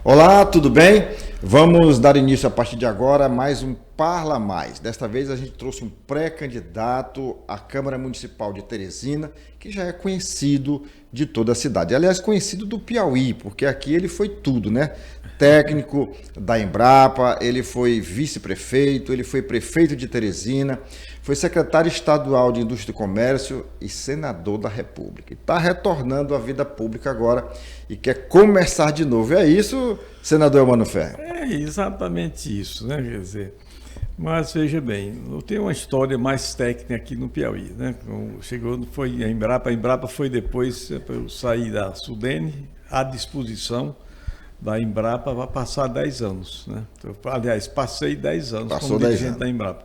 Olá, tudo bem? Vamos dar início a partir de agora a mais um Parla Mais. Desta vez a gente trouxe um pré-candidato à Câmara Municipal de Teresina, que já é conhecido de toda a cidade. Aliás, conhecido do Piauí, porque aqui ele foi tudo, né? Técnico da Embrapa, ele foi vice-prefeito, ele foi prefeito de Teresina, foi secretário estadual de Indústria e Comércio e senador da República. Está retornando à vida pública agora e quer começar de novo. É isso, senador Elmano Ferro? É exatamente isso, né? Quer dizer, mas veja bem, eu tenho uma história mais técnica aqui no Piauí, né? Chegou, foi a Embrapa foi depois, eu saí da Sudene, à disposição da Embrapa vai passar 10 anos, né? Aliás, passei 10 anos como dirigente da Embrapa.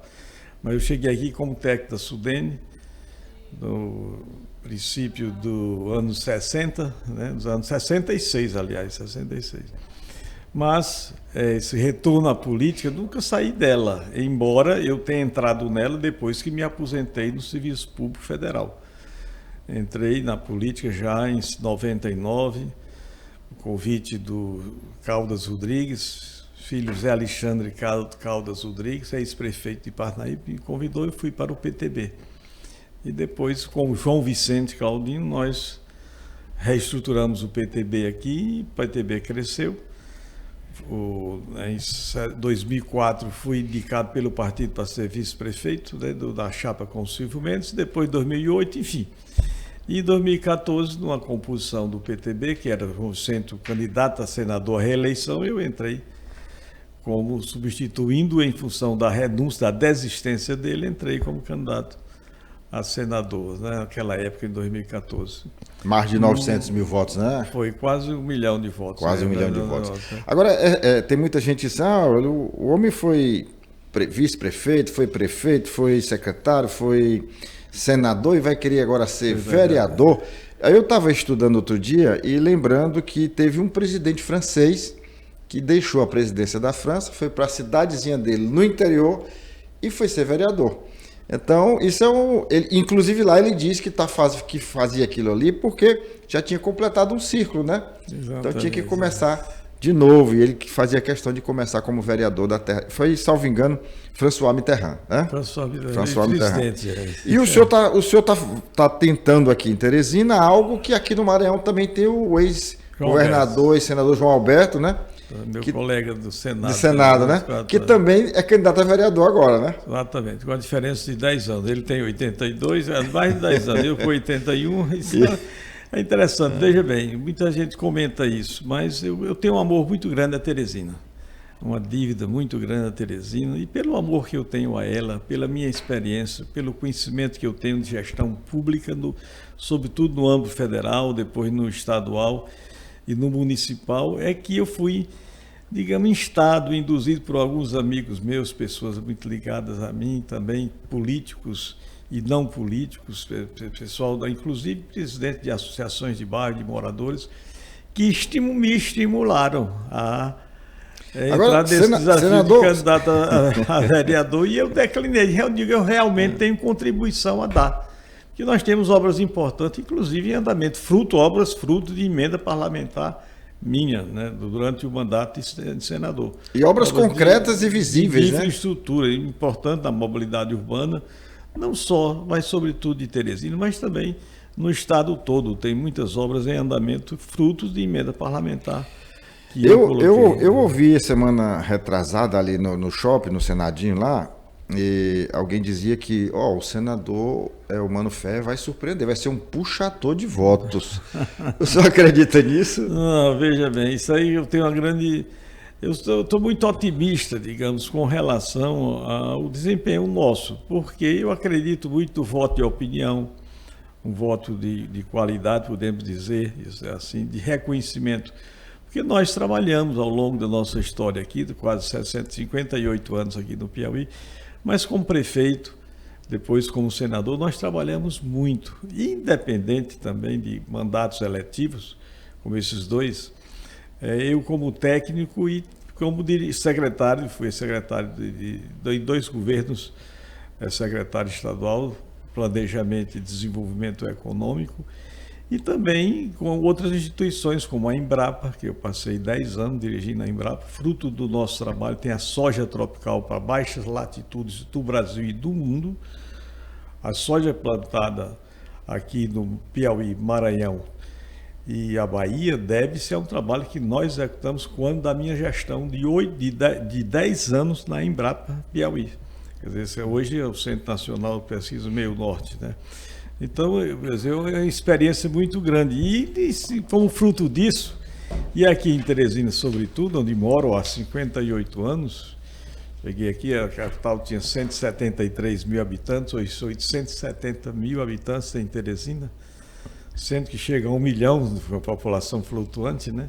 Mas eu cheguei aqui como técnico da Sudene, no princípio do ano 60, né? Dos anos 66, aliás, 66. Mas esse retorno à política, nunca saí dela, embora eu tenha entrado nela depois que me aposentei no Serviço Público Federal. Entrei na política já em 99, o convite do Caldas Rodrigues, filho Zé Alexandre Caldas Rodrigues, ex-prefeito de Parnaíba, me convidou e eu fui para o PTB. E depois, com o João Vicente Caldinho, nós reestruturamos o PTB aqui, e o PTB cresceu. Em 2004 fui indicado pelo partido para ser vice-prefeito, né, da chapa com o Silvio Mendes, depois 2008, enfim. E em 2014, numa composição do PTB, que era sendo candidato a senador à reeleição, eu entrei como substituindo em função da renúncia, da desistência dele, entrei como candidato a senador, né, naquela época, em 2014. Mais de 900 mil votos, né? Foi quase 1 milhão de votos. Quase 1 milhão de votos. Agora, tem muita gente que diz, o homem foi vice-prefeito, foi secretário, foi senador e vai querer agora ser vereador. Aí eu estava estudando outro dia e lembrando que teve um presidente francês que deixou a presidência da França, foi para a cidadezinha dele no interior e foi ser vereador. Então, isso inclusive lá ele diz que fazia aquilo ali porque já tinha completado um círculo, né? Exatamente, então tinha que começar de novo, e ele fazia questão de começar como vereador da terra. Foi, salvo engano, François Mitterrand, né? François Mitterrand. E o senhor tá tentando aqui em Teresina algo que aqui no Maranhão também tem o ex-governador e senador João Alberto, né? Meu colega do Senado. Do Senado, né? Que também é candidato a vereador agora, né? Exatamente, com a diferença de 10 anos. Ele tem 82, mais de 10 anos. Eu com 81. Isso é interessante. Veja bem, muita gente comenta isso, mas eu tenho um amor muito grande a Teresina. Uma dívida muito grande a Teresina. E pelo amor que eu tenho a ela, pela minha experiência, pelo conhecimento que eu tenho de gestão pública, sobretudo no âmbito federal, depois no estadual e no municipal, é que eu fui, digamos, instado, induzido por alguns amigos meus, pessoas muito ligadas a mim também, políticos e não políticos, pessoal, inclusive presidente de associações de bairro, de moradores, que me estimularam a entrar nesse desafio de candidato a vereador, e eu declinei. Eu digo, eu realmente tenho contribuição a dar. Que nós temos obras importantes, inclusive em andamento, obras fruto de emenda parlamentar minha, né, durante o mandato de senador. E obras concretas e visíveis, de infraestrutura importante da mobilidade urbana, não só, mas sobretudo de Teresina, mas também no estado todo. Tem muitas obras em andamento, frutos de emenda parlamentar. Eu ouvi semana retrasada ali no shopping, no Senadinho lá, e alguém dizia que o senador Elmano Ferro vai surpreender, vai ser um puxador de votos. O senhor acredita nisso? Não, veja bem, isso aí eu tenho uma grande... Eu estou muito otimista, digamos, com relação ao desempenho nosso, porque eu acredito muito no voto de opinião, um voto de qualidade, podemos dizer, isso é assim, de reconhecimento. Porque nós trabalhamos ao longo da nossa história aqui, de quase 658 anos aqui no Piauí, mas como prefeito, depois como senador, nós trabalhamos muito, independente também de mandatos eletivos, como esses dois. Eu como técnico e como secretário, fui secretário de 2 governos, secretário estadual, Planejamento e Desenvolvimento Econômico, e também com outras instituições, como a Embrapa, que eu passei 10 anos dirigindo a Embrapa. Fruto do nosso trabalho, tem a soja tropical para baixas latitudes do Brasil e do mundo. A soja plantada aqui no Piauí, Maranhão e a Bahia deve-se a um trabalho que nós executamos quando da minha gestão de 10 anos na Embrapa Piauí. Quer dizer, hoje é o Centro Nacional de Pesquisa Meio Norte, né? Então, é uma experiência muito grande. E como fruto disso, e aqui em Teresina, sobretudo, onde moro há 58 anos, cheguei aqui, a capital tinha 173 mil habitantes, hoje são 870 mil habitantes em Teresina, sendo que chega a 1 milhão de população flutuante, né?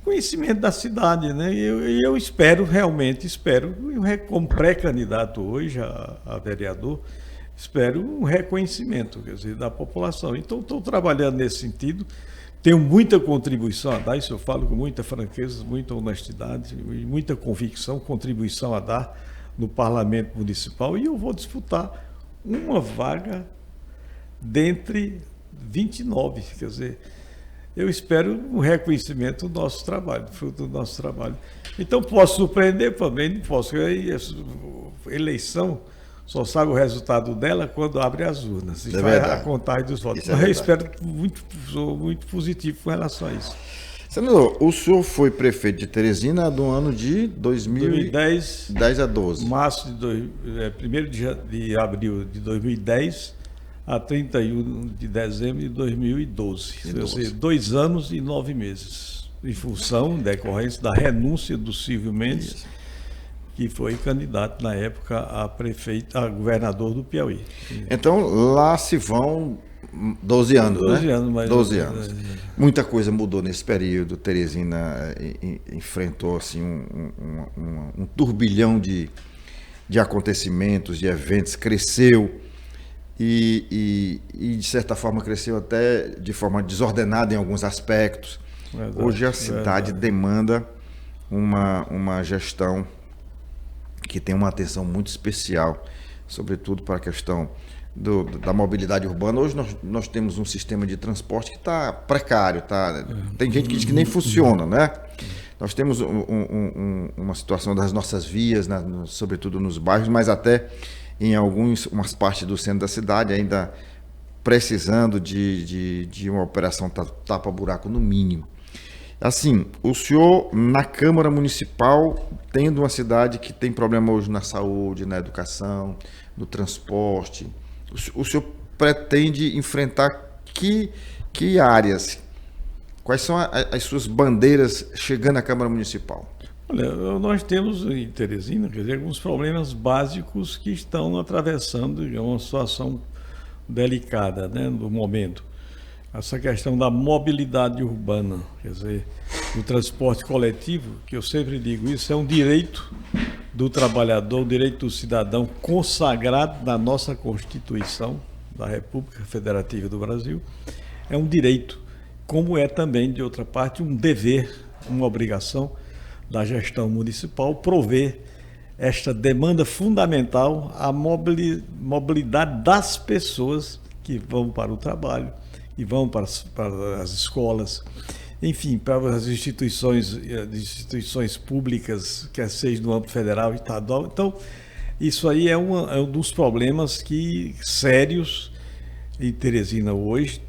Conhecimento da cidade, né? Eu espero, como pré-candidato hoje a vereador, espero um reconhecimento, quer dizer, da população. Então, estou trabalhando nesse sentido, tenho muita contribuição a dar, isso eu falo com muita franqueza, muita honestidade e muita contribuição a dar no Parlamento Municipal, e eu vou disputar uma vaga dentre 29, quer dizer, eu espero um reconhecimento do nosso trabalho, fruto do nosso trabalho. Então, posso surpreender também, não posso. Eleição, só sabe o resultado dela quando abre as urnas. E faz a contagem dos votos. Mas eu espero sou muito positivo com relação a isso. Senador, o senhor foi prefeito de Teresina do ano de 2010 a 12. Março de 1º de abril de 2010 a 31 de dezembro de 2012. Ou seja, 2 anos e 9 meses. Em função, decorrência da renúncia do Silvio Mendes, isso, que foi candidato na época a governador do Piauí. Então, lá se vão 12 anos, 12 né? anos, mais 12 anos. Muita coisa mudou nesse período. Teresina enfrentou assim, um turbilhão de acontecimentos, de eventos, cresceu e, de certa forma, cresceu até de forma desordenada em alguns aspectos. Verdade, hoje a cidade demanda uma gestão que tem uma atenção muito especial, sobretudo para a questão da mobilidade urbana. Hoje nós temos um sistema de transporte que está precário, tem gente que diz que nem funciona, né? Nós temos uma situação das nossas vias, sobretudo nos bairros, mas até em umas partes do centro da cidade ainda precisando de uma operação tapa-buraco no mínimo. Assim, o senhor na Câmara Municipal, tendo uma cidade que tem problema hoje na saúde, na educação, no transporte, o senhor pretende enfrentar que áreas? Quais são as suas bandeiras chegando à Câmara Municipal? Olha, nós temos em Teresina, quer dizer, alguns problemas básicos que estão atravessando uma situação delicada, né, no momento. Essa questão da mobilidade urbana, quer dizer, o transporte coletivo, que eu sempre digo, isso é um direito do trabalhador, um direito do cidadão consagrado na nossa Constituição da República Federativa do Brasil. É um direito, como é também, de outra parte, um dever, uma obrigação da gestão municipal prover esta demanda fundamental, a mobilidade das pessoas que vão para o trabalho, e vão para as escolas, enfim, para as instituições públicas, quer seja no âmbito federal e estadual. Então, isso aí é um dos problemas sérios em Teresina hoje,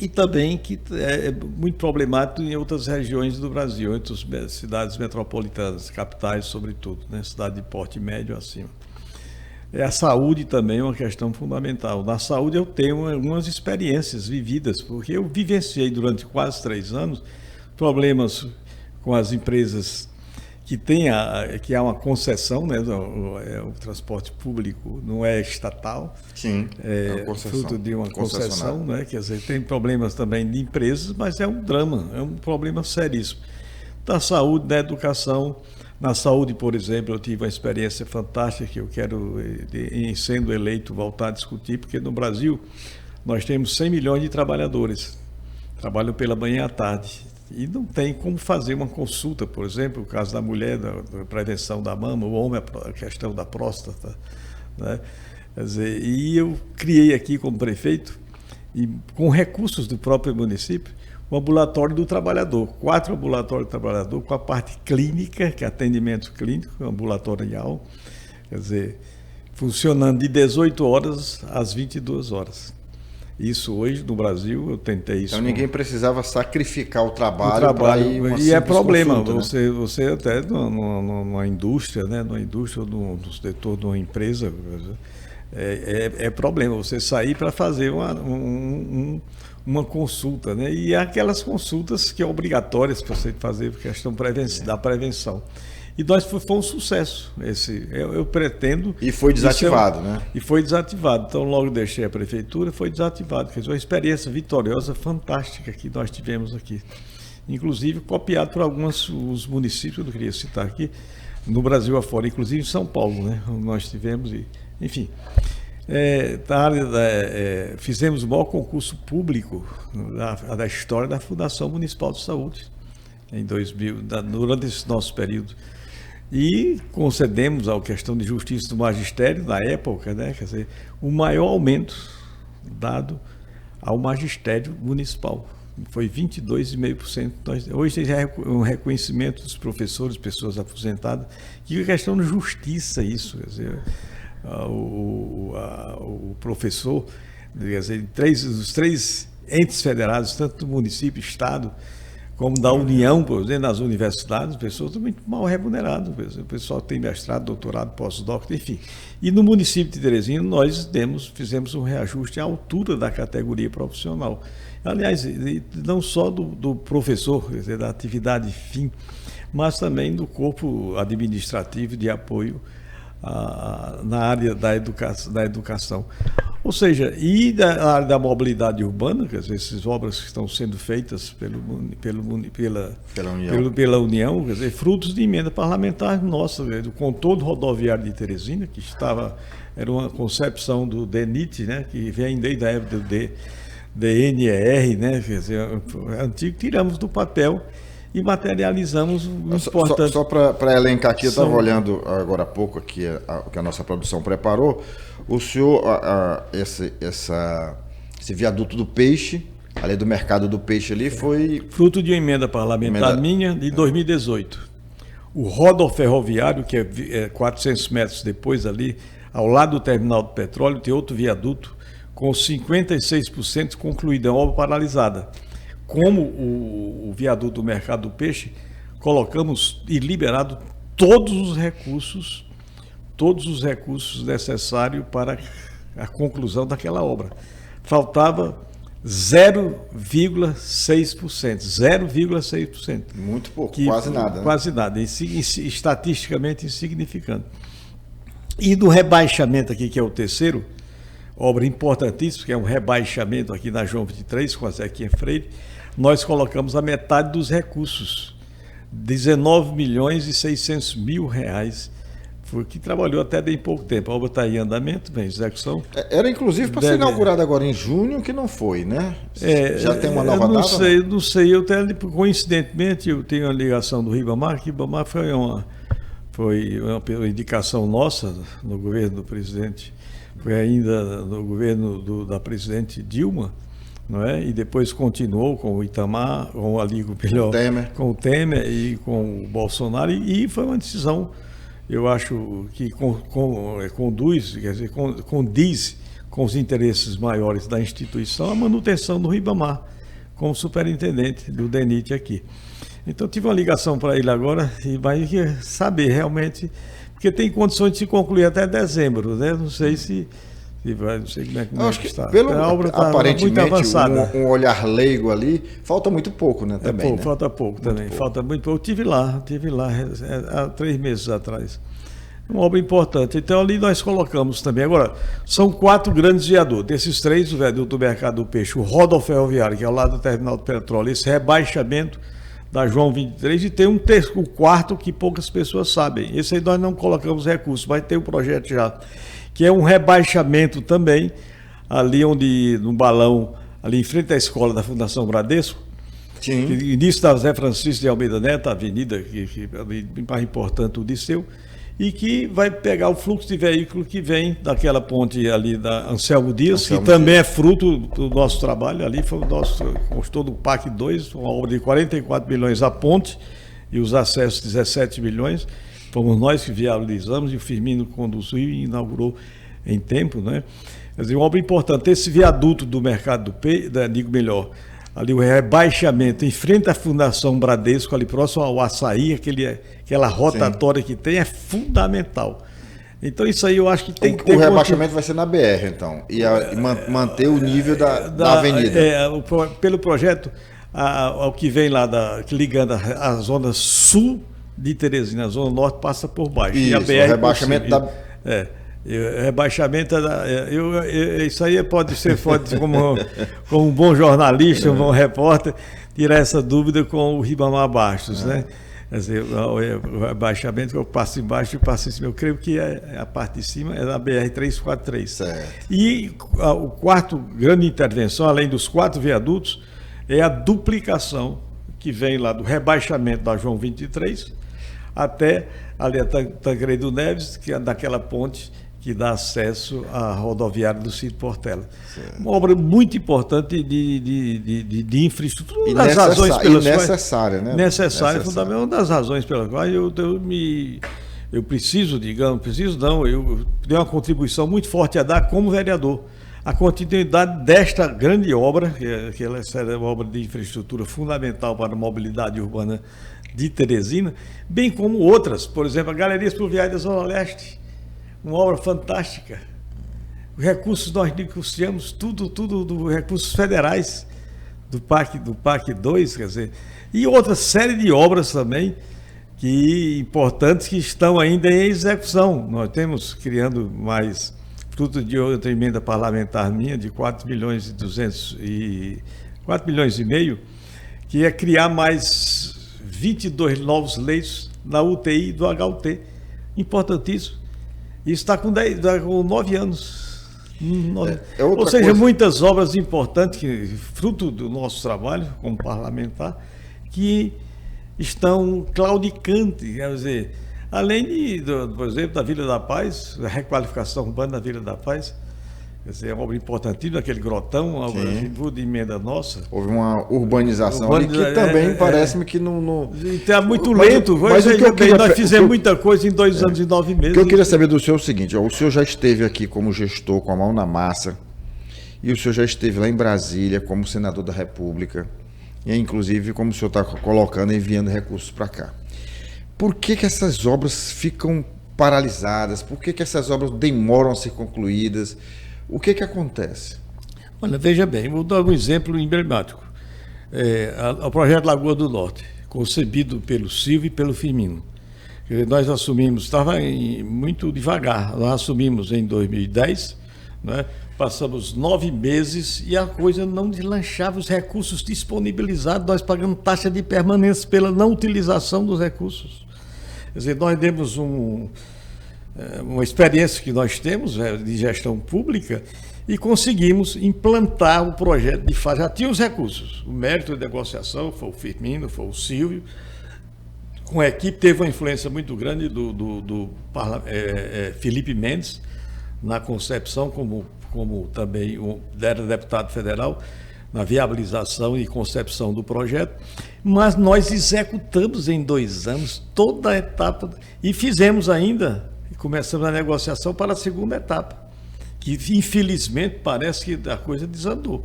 e também que é muito problemático em outras regiões do Brasil, entre as cidades metropolitanas, capitais sobretudo, né? Cidade de porte médio acima. A saúde também é uma questão fundamental. Na saúde eu tenho algumas experiências vividas, porque eu vivenciei durante quase 3 anos problemas com as empresas que há uma concessão, né? O transporte público não é estatal. Sim, é fruto de uma concessão, né? Quer dizer, tem problemas também de empresas, mas é um drama, é um problema seríssimo. Da saúde, da educação. Na saúde, por exemplo, eu tive uma experiência fantástica que eu quero, em sendo eleito, voltar a discutir, porque no Brasil nós temos 100 milhões de trabalhadores, trabalham pela manhã e à tarde. E não tem como fazer uma consulta, por exemplo, o caso da mulher, da prevenção da mama, o homem, a questão da próstata, né? Quer dizer, e eu criei aqui como prefeito e com recursos do próprio município, o ambulatório do trabalhador, 4 ambulatórios do trabalhador, com a parte clínica, que é atendimento clínico, ambulatorial, quer dizer, funcionando de 18 horas às 22 horas. Isso hoje no Brasil, eu tentei isso. Então ninguém precisava sacrificar o trabalho para ir uma e é problema, consulta, né? você até numa indústria, né, numa indústria, no setor de uma empresa, é problema você sair para fazer uma consulta, né? E aquelas consultas que é obrigatórias para você fazer por questão da prevenção. E nós foi um sucesso. Eu pretendo. E foi desativado, né? E foi desativado. Então, logo deixei a prefeitura, foi desativado. Quer dizer, uma experiência vitoriosa, fantástica que nós tivemos aqui. Inclusive, copiado por os municípios, eu não queria citar aqui, no Brasil afora, inclusive em São Paulo, né? Nós tivemos, enfim. Fizemos o maior concurso público da história da Fundação Municipal de Saúde, em 2000, durante esse nosso período. E concedemos à questão de justiça do magistério, na época, né, quer dizer, o maior aumento dado ao magistério municipal. Foi 22,5%. Hoje tem um reconhecimento dos professores, pessoas aposentadas, que é questão de justiça isso. Quer dizer, o professor, quer dizer, os 3 entes federados, tanto do município, estado, como da União, por exemplo, nas universidades, pessoas estão muito mal remuneradas. O pessoal tem mestrado, doutorado, pós-doc, enfim. E no município de Teresina, nós fizemos um reajuste à altura da categoria profissional. Aliás, não só do professor, quer dizer, da atividade fim, mas também do corpo administrativo de apoio na área da educação. Ou seja, e da área da mobilidade urbana, quer dizer, essas obras que estão sendo feitas pela União, quer dizer, frutos de emenda parlamentar nossa, do contorno rodoviário de Teresina, que era uma concepção do DENIT, né, que vem desde a época do DNR, né, quer dizer, antigo, tiramos do papel e materializamos o importante. Só para elencar aqui, eu estava olhando agora há pouco aqui o que a nossa produção preparou. O senhor, esse viaduto do peixe, ali do mercado do peixe ali, foi... Fruto de uma emenda parlamentar minha de 2018. O rodoferroviário, que é 400 metros depois ali, ao lado do terminal do petróleo, tem outro viaduto com 56% concluído, é uma obra paralisada. Como o viaduto do mercado do peixe, colocamos e liberado todos os recursos necessários para a conclusão daquela obra. Faltava 0,6%. 0,6%. Muito pouco, quase nada. Quase nada, estatisticamente insignificante. E do rebaixamento aqui, que é o terceiro, obra importantíssima, que é um rebaixamento aqui na João 23, com a Zequinha Freire, nós colocamos a metade dos recursos, 19.600.000 reais, foi que trabalhou até bem pouco tempo. A obra está em andamento, bem, execução. Era inclusive para ser inaugurada agora em junho, que não foi, né? Já tem uma nova data? Não sei, coincidentemente eu tenho a ligação do Ribamar, que Ribamar foi uma indicação nossa no governo do presidente, foi ainda no governo da presidente Dilma, não é? E depois continuou com o Itamar, com o Temer e com o Bolsonaro, e foi uma decisão, eu acho, que condiz com os interesses maiores da instituição, a manutenção do Ribamar como superintendente do DENIT aqui. Então tive uma ligação para ele agora e vai saber realmente, porque tem condições de se concluir até dezembro, né? Não sei se não sei como é que está. A obra está aparentemente muito avançada. Um olhar leigo ali, falta muito pouco, né? Também, né? Falta pouco também, falta muito pouco. Eu estive lá há 3 meses atrás. Uma obra importante. Então ali nós colocamos também. Agora, são 4 grandes viadutos. Desses 3, o viaduto do Mercado do Peixe, o rodoferroviário, que é ao lado do terminal do petróleo, esse rebaixamento da João 23, e tem o 4º que poucas pessoas sabem. Esse aí nós não colocamos recursos, mas tem um projeto já, que é um rebaixamento também, ali no balão, ali em frente à escola da Fundação Bradesco, início da Zé Francisco de Almeida Neto, a avenida, que é mais importante, o Disseu, e que vai pegar o fluxo de veículo que vem daquela ponte ali da Anselmo Dias, que também é fruto do nosso trabalho. Ali foi o nosso, custou do PAC 2, uma obra de 44 milhões a ponte e os acessos 17 milhões. Fomos nós que viabilizamos e o Firmino conduziu e inaugurou em tempo, né? Quer dizer, uma obra importante. Esse viaduto do mercado do peixe, digo melhor, ali o rebaixamento em frente à Fundação Bradesco, ali próximo ao Açaí, aquela rotatória que tem, é fundamental. Então isso aí eu acho que tem que ter... O rebaixamento vai ser na BR, então, e manter o nível da avenida. Pelo projeto, o que vem lá, ligando a zona sul de Teresina, a zona norte passa por baixo. Isso, e a BR o rebaixamento da... Rebaixamento, isso aí pode ser como um bom jornalista, um bom repórter, tirar essa dúvida com o Ribamar Bastos, né? Quer dizer, o rebaixamento que eu passo embaixo e passo em cima, eu creio que a parte de cima é da BR-343. Certo. E o quarto grande intervenção, além dos 4 viadutos, é a duplicação que vem lá do rebaixamento da João 23 até ali a Tancredo Neves, que é daquela ponte que dá acesso à rodoviária do Cid Portela. Certo. Uma obra muito importante de infraestrutura. Uma das razões pelas quais... Necessária, né? Necessária, fundamental. Uma das razões pelas quais eu preciso, eu tenho uma contribuição muito forte a dar como vereador. A continuidade desta grande obra, que ela é uma obra de infraestrutura fundamental para a mobilidade urbana de Teresina, bem como outras, por exemplo, a Galerias Fluviais da Zona Leste, uma obra fantástica. Os recursos nós negociamos tudo dos recursos federais do PAC 2, quer dizer, e outra série de obras também importantes que estão ainda em execução. Nós temos criando mais, fruto de outra emenda parlamentar minha de 4 milhões e meio, que é criar mais 22 novos leitos na UTI do HUT. Importantíssimo. Isso está com 9 anos. Ou seja, coisa... muitas obras importantes, fruto do nosso trabalho como parlamentar, que estão claudicantes, quer dizer, além por exemplo, da Vila da Paz, a requalificação urbana da Vila da Paz. Quer dizer, é uma obra importantíssima, aquele grotão, uma obra de emenda nossa. Houve uma urbanização ali que também parece-me que não... Está muito lento. Mas nós fizemos muita coisa em 2 anos e 9 meses. O que eu queria saber do senhor é o seguinte, o senhor já esteve aqui como gestor, com a mão na massa, e o senhor já esteve lá em Brasília como senador da República, e inclusive, como o senhor está colocando, enviando recursos para cá. Por que essas obras ficam paralisadas? Por que essas obras demoram a ser concluídas? O que acontece? Olha, veja bem, vou dar um exemplo emblemático. O projeto Lagoa do Norte, concebido pelo Silvio e pelo Firmino. Nós assumimos, estava muito devagar, nós assumimos em 2010, né? Passamos 9 meses e a coisa não deslanchava, os recursos disponibilizados, nós pagamos taxa de permanência pela não utilização dos recursos. Quer dizer, nós demos uma experiência que nós temos de gestão pública e conseguimos implantar o projeto de fato. Já tinha os recursos, o mérito de negociação foi o Firmino, foi o Silvio, com a equipe teve uma influência muito grande do Felipe Mendes na concepção, como também era deputado federal, na viabilização e concepção do projeto, mas nós executamos em 2 anos toda a etapa e fizemos ainda... Começamos a negociação para a segunda etapa, que infelizmente parece que a coisa desandou.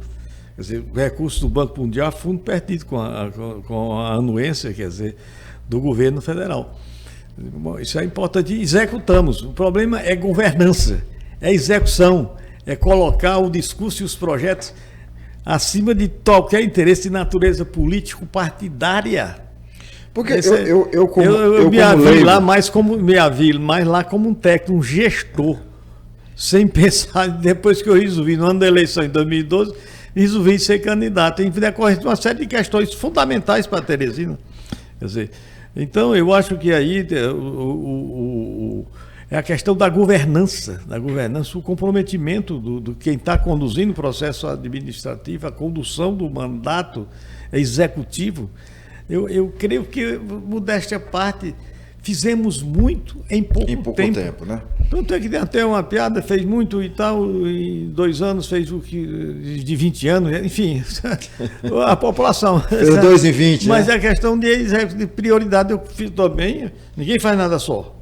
Quer dizer, o recurso do Banco Mundial fundo perdido com a anuência, quer dizer, do governo federal. Isso é importante. Executamos. O problema é governança, é execução, é colocar o discurso e os projetos acima de qualquer interesse de natureza político-partidária. Porque eu me vi lá mais como um técnico, um gestor, sem pensar. Depois que eu resolvi, no ano da eleição em 2012, resolvi ser candidato em decorrência de uma série de questões fundamentais para Teresina. Quer dizer, então eu acho que aí é a questão da governança, o comprometimento do quem está conduzindo o processo administrativo, a condução do mandato executivo. Eu creio que, modéstia à parte, fizemos muito em pouco tempo, né? Tanto é que tem até uma piada, fez muito e tal, em 2 anos fez o que de 20 anos, enfim, a população. Fez 2 em 20, mas né? é questão de prioridade, eu fiz também, ninguém faz nada só.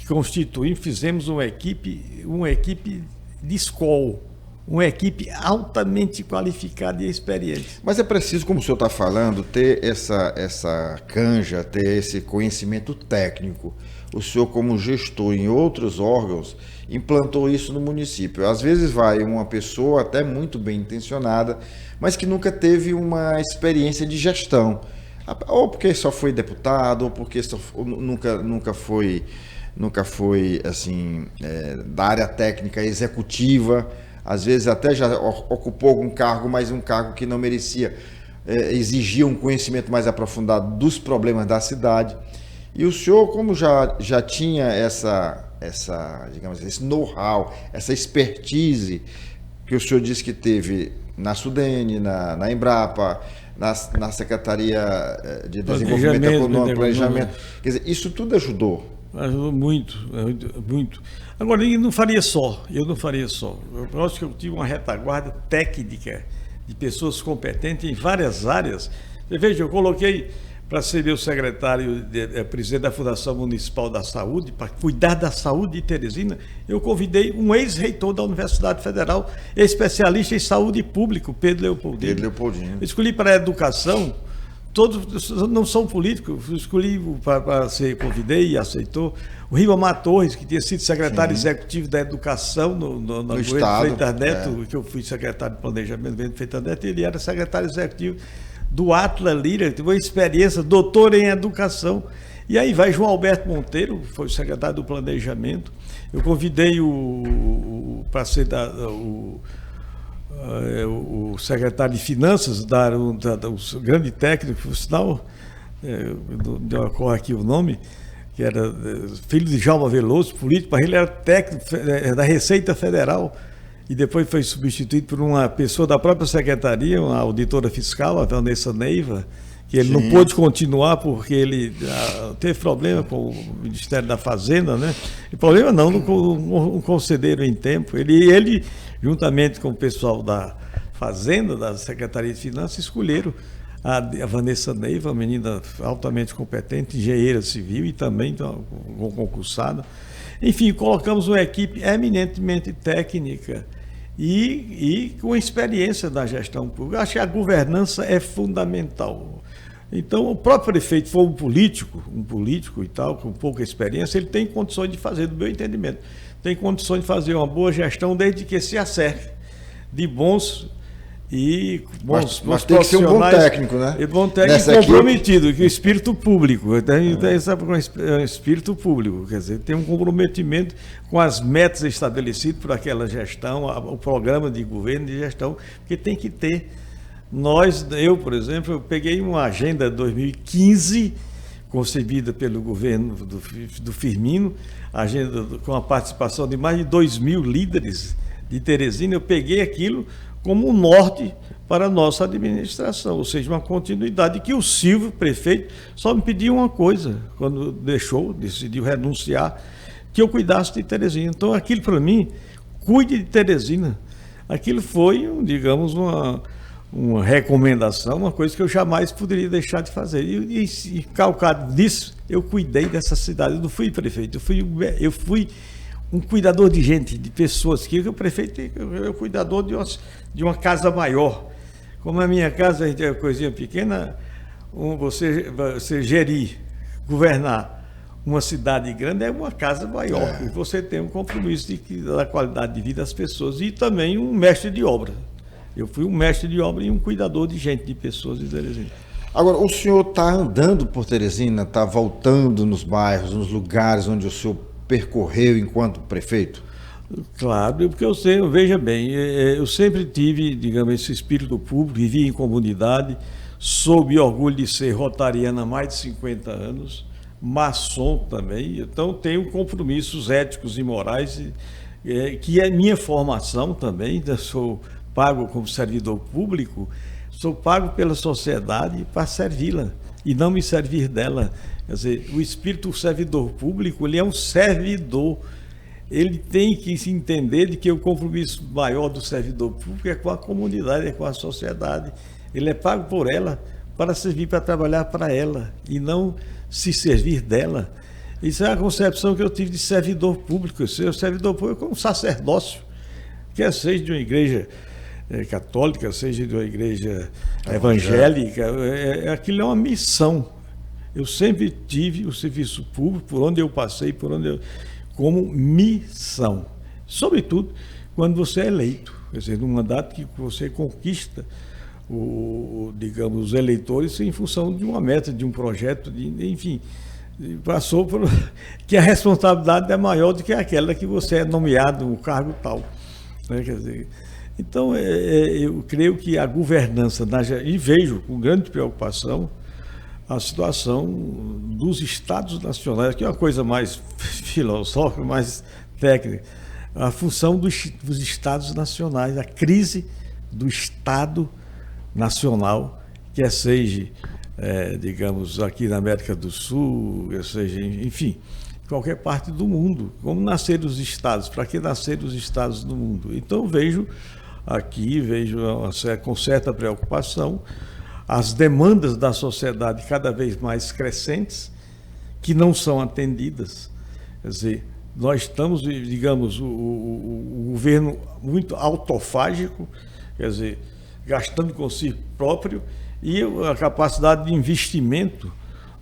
Constituímos, fizemos uma equipe de escola, uma equipe altamente qualificada e experiente. Mas é preciso, como o senhor está falando, ter essa canja, ter esse conhecimento técnico. O senhor, como gestor em outros órgãos, implantou isso no município. Às vezes vai uma pessoa até muito bem intencionada, mas que nunca teve uma experiência de gestão. Ou porque só foi deputado, ou porque nunca foi assim, da área técnica executiva. Às vezes até já ocupou algum cargo, mas um cargo que não merecia, exigia um conhecimento mais aprofundado dos problemas da cidade. E o senhor, como já tinha digamos, esse know-how, essa expertise que o senhor disse que teve na SUDENE, na Embrapa, na Secretaria de Desenvolvimento Econômico, Planejamento, quer dizer, isso tudo ajudou. Ajudou muito, muito. Agora, eu não faria só. Eu acho que eu tive uma retaguarda técnica de pessoas competentes em várias áreas. Você veja, eu coloquei para ser meu secretário, presidente da Fundação Municipal da Saúde, para cuidar da saúde de Teresina, eu convidei um ex-reitor da Universidade Federal, especialista em saúde pública, Pedro Leopoldino. Eu escolhi para a educação. Todos não são políticos, eu escolhi para ser, convidei e aceitou. O Ribamar Torres, que tinha sido secretário executivo da Educação no governo Freitas Neto, que eu fui secretário de Planejamento do governo Freitas Neto, ele era secretário executivo do Atlas Lira, que teve uma experiência, doutor em Educação. E aí vai João Alberto Monteiro, foi o secretário do Planejamento. Eu convidei para ser o secretário de Finanças, o grande técnico, por sinal, não ocorre aqui o nome, que era filho de Djalma Veloso, político, mas ele era técnico da Receita Federal e depois foi substituído por uma pessoa da própria secretaria, uma auditora fiscal, a Vanessa Neiva, que ele não pôde continuar porque ele teve problema com o Ministério da Fazenda, né? E problema não concederam em tempo. Ele, juntamente com o pessoal da Fazenda, da Secretaria de Finanças, escolheram a Vanessa Neiva, uma menina altamente competente, engenheira civil e também concursada. Enfim, colocamos uma equipe eminentemente técnica e com experiência da gestão pública. Acho que a governança é fundamental. Então, o próprio prefeito foi um político e tal, com pouca experiência, ele tem condições de fazer, do meu entendimento, tem condições de fazer uma boa gestão desde que se acerque de bons mas tem que ser um bom técnico, né? E bom técnico comprometido, que o espírito público, o espírito público, quer dizer, tem um comprometimento com as metas estabelecidas por aquela gestão, o programa de governo de gestão, que tem que ter. Eu, por exemplo, eu peguei uma agenda 2015, concebida pelo governo do Firmino, agenda com a participação de mais de 2.000 líderes de Teresina. Eu peguei aquilo como um norte para a nossa administração, ou seja, uma continuidade, que o Silvio, prefeito, só me pediu uma coisa, quando decidiu renunciar, que eu cuidasse de Teresina. Então, aquilo para mim, cuide de Teresina. Aquilo foi, digamos, uma recomendação, uma coisa que eu jamais poderia deixar de fazer. E calcado disso, eu cuidei dessa cidade. Eu não fui prefeito, eu fui um cuidador de gente, de pessoas, que o prefeito é o cuidador de uma casa maior. Como a minha casa, a gente é uma coisinha pequena, você gerir, governar uma cidade grande é uma casa maior. E você tem um compromisso da qualidade de vida das pessoas e também um mestre de obra. Eu fui um mestre de obra e um cuidador de gente, de pessoas de Teresina. Agora, o senhor está andando por Teresina, está voltando nos bairros, nos lugares onde o senhor percorreu enquanto prefeito? Claro, porque veja bem, eu sempre tive, digamos, esse espírito público, vivi em comunidade, soube orgulho de ser rotariano há mais de 50 anos, maçom também, então tenho compromissos éticos e morais, que é minha formação também, sou pago como servidor público, sou pago pela sociedade para servi-la. e não me servir dela. Quer dizer, o espírito servidor público, ele é um servidor. Ele tem que se entender de que o compromisso maior do servidor público é com a comunidade, é com a sociedade. Ele é pago por ela para servir, para trabalhar para ela e não se servir dela. Isso é a concepção que eu tive de servidor público. O servidor público é um sacerdócio, quer seja de uma igreja católica, seja de uma igreja evangélica, aquilo é uma missão. Eu sempre tive o serviço público, por onde eu passei, como missão. Sobretudo quando você é eleito, quer dizer, num mandato que você conquista digamos, os eleitores em função de uma meta, de um projeto, enfim, passou por que a responsabilidade é maior do que aquela que você é nomeado no cargo tal, né? Quer dizer, então eu creio que a governança e vejo com grande preocupação a situação dos estados nacionais, que é uma coisa mais filosófica, mais técnica, a função dos estados nacionais, a crise do Estado nacional, quer seja, digamos, aqui na América do Sul, quer seja, enfim, qualquer parte do mundo. Como nasceram os estados? Para que nasceram os estados no mundo? Então vejo com certa preocupação as demandas da sociedade cada vez mais crescentes, que não são atendidas. Quer dizer, nós estamos, digamos, o governo muito autofágico, quer dizer, gastando com si próprio, e a capacidade de investimento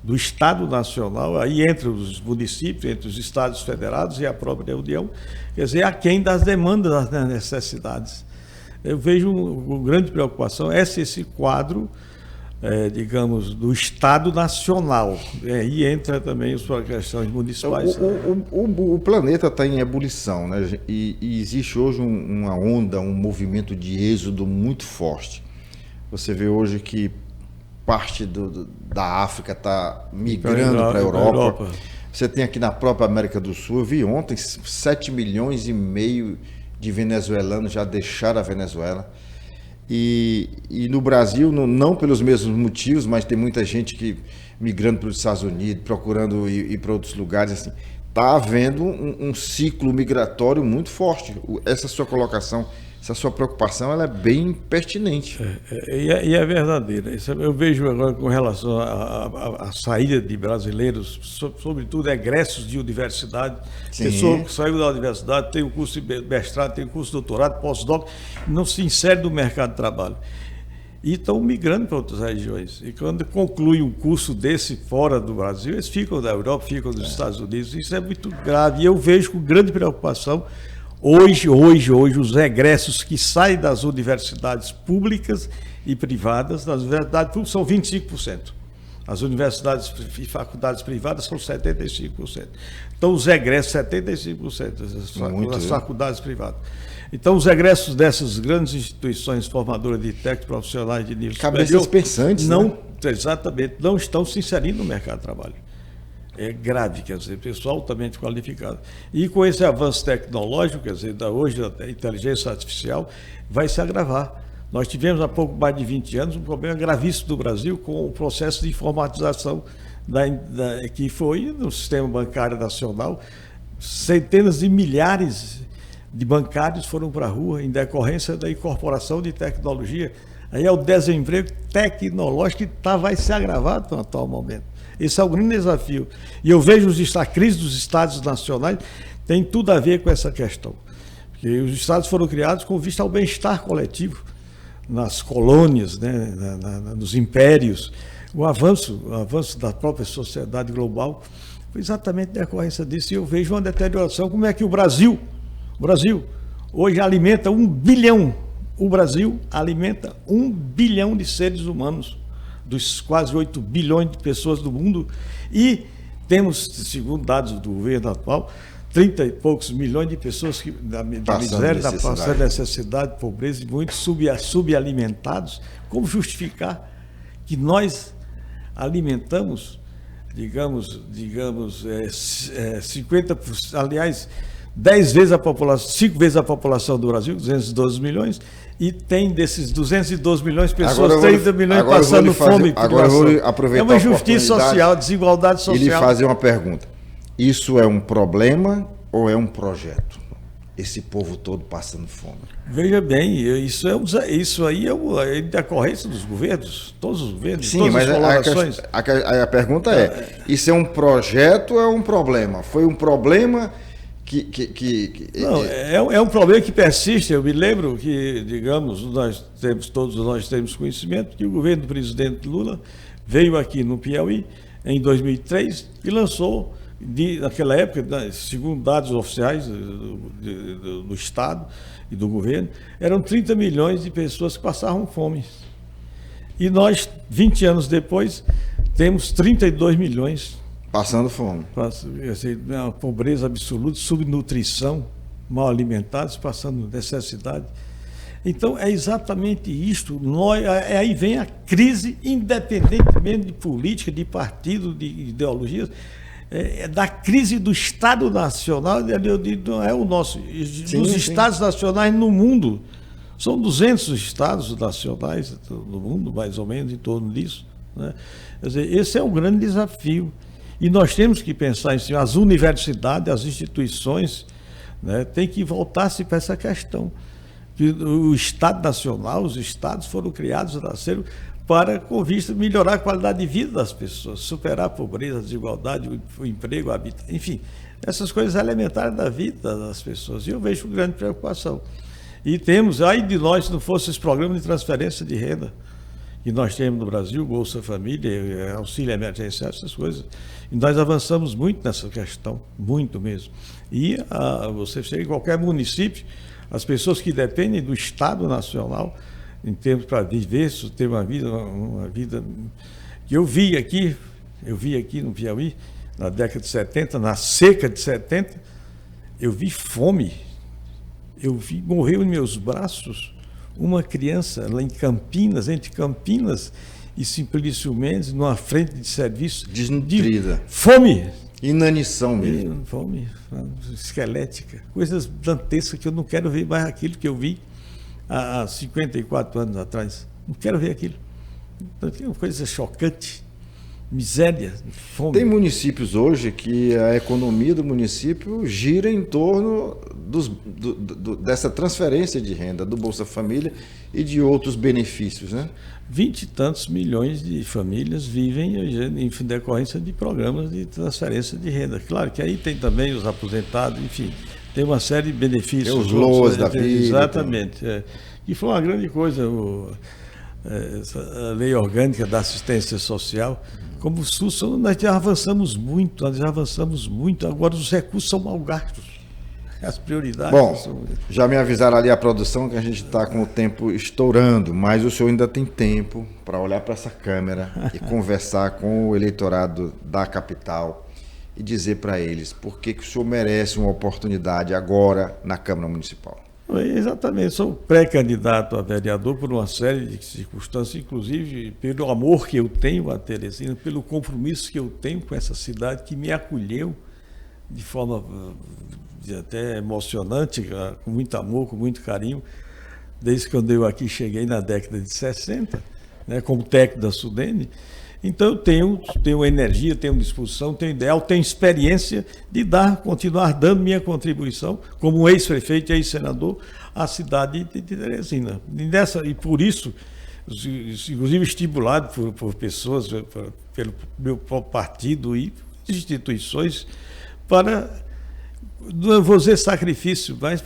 do Estado Nacional, aí entre os municípios, entre os Estados federados e a própria União, quer dizer, aquém das demandas, das necessidades. Eu vejo com grande preocupação esse quadro, digamos, do Estado Nacional. E entra também as questões municipais. O planeta está em ebulição, né? E existe hoje uma onda, um movimento de êxodo muito forte. Você vê hoje que parte da África está migrando para a Europa. Você tem aqui na própria América do Sul, eu vi ontem 7,5 milhões de venezuelanos já deixaram a Venezuela. E no Brasil, não pelos mesmos motivos, mas tem muita gente que migrando para os Estados Unidos, procurando ir para outros lugares, assim. Está havendo um ciclo migratório muito forte. Essa sua colocação, essa sua preocupação, ela é bem pertinente. E é verdadeira. Eu vejo agora com relação à saída de brasileiros, sobretudo egressos de universidade, pessoa que saiu da universidade, tem o curso de mestrado, tem o curso de doutorado, pós-doc, não se insere no mercado de trabalho. E estão migrando para outras regiões. E quando conclui um curso desse fora do Brasil, eles ficam da Europa, ficam dos Estados Unidos. Isso é muito grave. E eu vejo com grande preocupação hoje os egressos que saem das universidades públicas e privadas. Das universidades públicas são 25%. As universidades e faculdades privadas são 75%. Então, os egressos, 75% das faculdades privadas. Então, os egressos dessas grandes instituições formadoras de técnicos profissionais de nível superior... Cabeças pensantes, não, né? Exatamente, não estão se inserindo no mercado de trabalho. É grave, quer dizer, pessoal altamente qualificado. E com esse avanço tecnológico, quer dizer, hoje a inteligência artificial vai se agravar. Nós tivemos há pouco mais de 20 anos um problema gravíssimo do Brasil com o processo de informatização que foi no sistema bancário nacional. Centenas de milhares de bancários foram para a rua em decorrência da incorporação de tecnologia. Aí é o desemprego tecnológico que vai se agravar no atual momento. Esse é o grande desafio. E eu vejo a crise dos estados nacionais tem tudo a ver com essa questão. Porque os estados foram criados com vista ao bem-estar coletivo, nas colônias, né, nos impérios. O avanço da própria sociedade global foi exatamente decorrência disso. E eu vejo uma deterioração. Como é que o Brasil hoje alimenta 1 bilhão. O Brasil alimenta 1 bilhão de seres humanos, dos quase 8 bilhões de pessoas do mundo, e temos, segundo dados do governo atual, 30 e poucos milhões de pessoas da miséria, da passando necessidade, pobreza, e muitos subalimentados. Como justificar que nós alimentamos, digamos 50%, aliás, 10 vezes a população, 5 vezes a população do Brasil, 212 milhões, e tem desses 212 milhões de pessoas, 30 milhões passando fome. Agora eu vou aproveitar é uma injustiça social, desigualdade social. E lhe fazer uma pergunta. Isso é um problema ou é um projeto? Esse povo todo passando fome. Veja bem, isso aí é decorrência dos governos, todos os governos, sim, todas mas as colorações. A pergunta é, isso é um projeto ou é um problema? Foi um problema Não, é um problema que persiste. Eu me lembro que, digamos, todos nós temos conhecimento que o governo do presidente Lula veio aqui no Piauí em 2003 e lançou, naquela época, segundo dados oficiais do Estado e do governo, eram 30 milhões de pessoas que passavam fome. E nós, 20 anos depois, temos 32 milhões. Passando fome. Uma pobreza absoluta, subnutrição, mal alimentados, passando necessidade. Então, é exatamente isto. Aí vem a crise, independentemente de política, de partido, de ideologias, da crise do Estado Nacional, não é o nosso, dos Estados Nacionais no mundo. São 200 Estados Nacionais no mundo, mais ou menos, em torno disso. Né? Quer dizer, esse é um grande desafio. E nós temos que pensar em cima, as universidades, as instituições, né, têm que voltar-se para essa questão. Que o Estado Nacional, os Estados foram criados, nasceram para, com vista, melhorar a qualidade de vida das pessoas, superar a pobreza, a desigualdade, o emprego, a habitação, enfim, essas coisas elementares da vida das pessoas. E eu vejo com grande preocupação. E temos, aí de nós, se não fosse esse programa de transferência de renda, que nós temos no Brasil, Bolsa Família, auxílio emergencial, essas coisas. E nós avançamos muito nessa questão, muito mesmo. E você chega em qualquer município, as pessoas que dependem do Estado Nacional, em termos para viver, ter uma vida que eu vi aqui no Piauí, na década de 70, na seca de 70, eu vi fome, morreu em meus braços uma criança lá em Campinas, entre Campinas e Simplício Mendes, numa frente de serviço. Desnutrida. Fome. Inanição mesmo. Fome esquelética. Coisas dantescas que eu não quero ver mais aquilo que eu vi há 54 anos atrás. Não quero ver aquilo. Então, é uma coisa chocante. Miséria, fome. Tem municípios hoje que a economia do município gira em torno dessa transferência de renda do Bolsa Família e de outros benefícios, né? 20 e tantos milhões de famílias vivem em decorrência de programas de transferência de renda. Claro que aí tem também os aposentados, enfim, tem uma série de benefícios. Tem os LOAS da vida. Exatamente. E foi uma grande coisa essa lei orgânica da assistência social. Como o SUS, nós já avançamos muito, agora os recursos são mal gastos, as prioridades... Bom, já me avisaram ali a produção que a gente está com o tempo estourando, mas o senhor ainda tem tempo para olhar para essa câmera e conversar com o eleitorado da capital e dizer para eles por que o senhor merece uma oportunidade agora na Câmara Municipal. Exatamente, sou pré-candidato a vereador por uma série de circunstâncias, inclusive pelo amor que eu tenho a Teresina, pelo compromisso que eu tenho com essa cidade que me acolheu de forma até emocionante, com muito amor, com muito carinho, desde quando eu aqui cheguei na década de 60, né, como técnico da Sudene. Então eu tenho energia, tenho disposição, tenho ideal, tenho experiência de continuar dando minha contribuição como ex-prefeito e ex-senador à cidade de Teresina. E por isso, inclusive estimulado por pessoas, pelo meu partido e instituições, para, não vou dizer sacrifício, mas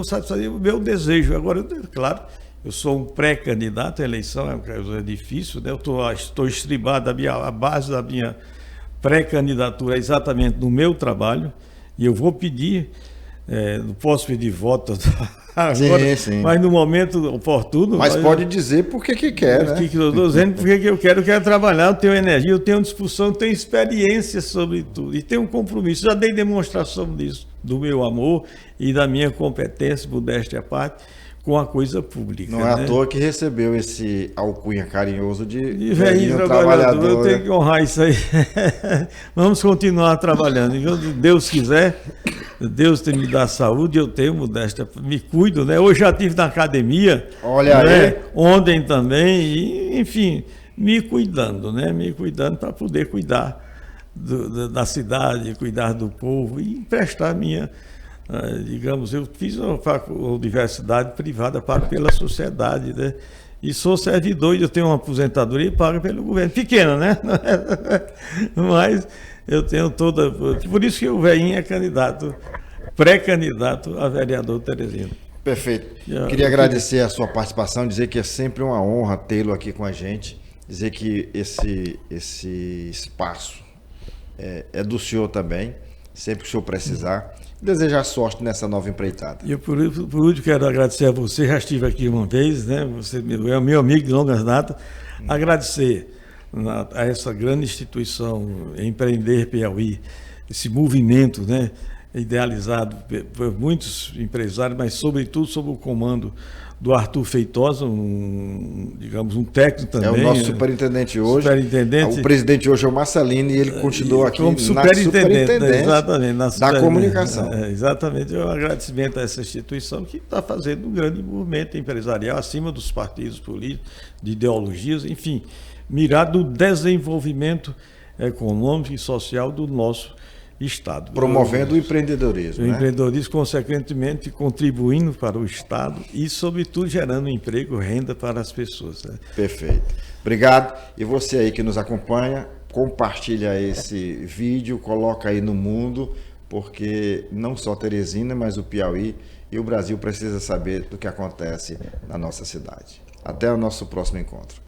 satisfazer o meu desejo. Agora, claro, eu sou um pré-candidato, a eleição é difícil, né? Estou estribado, a base da minha pré-candidatura é exatamente no meu trabalho, e eu vou pedir, não posso pedir voto agora, sim. Mas no momento oportuno... Mas pode dizer por que quer, né? Eu estou dizendo porque eu quero trabalhar, eu tenho energia, eu tenho disposição, eu tenho experiência sobre tudo, e tenho um compromisso, já dei demonstração disso, do meu amor e da minha competência, modéstia à parte, com a coisa pública. Não é à toa que recebeu esse alcunha carinhoso de velhinho trabalhador. Eu tenho que honrar isso aí. Vamos continuar trabalhando. Se Deus quiser, Deus tem me dado saúde, eu tenho modéstia, me cuido, né? Hoje já estive na academia, olha né? aí. Ontem também, e, enfim, me cuidando, né? Me cuidando para poder cuidar da cidade, cuidar do povo e prestar minha, digamos, eu fiz uma universidade privada, pago pela sociedade, né? E sou servidor e eu tenho uma aposentadoria e pago pelo governo. Pequena, né? Mas eu tenho toda... Por isso que o velhinho é candidato, pré-candidato a vereador Teresina. Perfeito. Queria agradecer a sua participação, dizer que é sempre uma honra tê-lo aqui com a gente, dizer que esse espaço é do senhor também, sempre que o senhor precisar. Desejar sorte nessa nova empreitada. E por último, quero agradecer a você, já estive aqui uma vez, né? Você é meu amigo de longas datas. Agradecer a essa grande instituição, Empreender Piauí, esse movimento, né? Idealizado por muitos empresários, mas sobretudo sob o comando do Arthur Feitosa, digamos, um técnico também. É o nosso superintendente hoje. Superintendente. O presidente hoje é o Marcelino e ele continua aqui como superintendente, exatamente, da comunicação. Exatamente. É um agradecimento a essa instituição que está fazendo um grande movimento empresarial acima dos partidos políticos, de ideologias, enfim, mirado no desenvolvimento econômico e social do nosso Estado. Promovendo o empreendedorismo. O empreendedorismo, consequentemente, contribuindo para o Estado e, sobretudo, gerando emprego, renda para as pessoas. Né? Perfeito. Obrigado. E você aí que nos acompanha, compartilha esse vídeo, coloca aí no mundo, porque não só Teresina, mas o Piauí e o Brasil precisa saber do que acontece na nossa cidade. Até o nosso próximo encontro.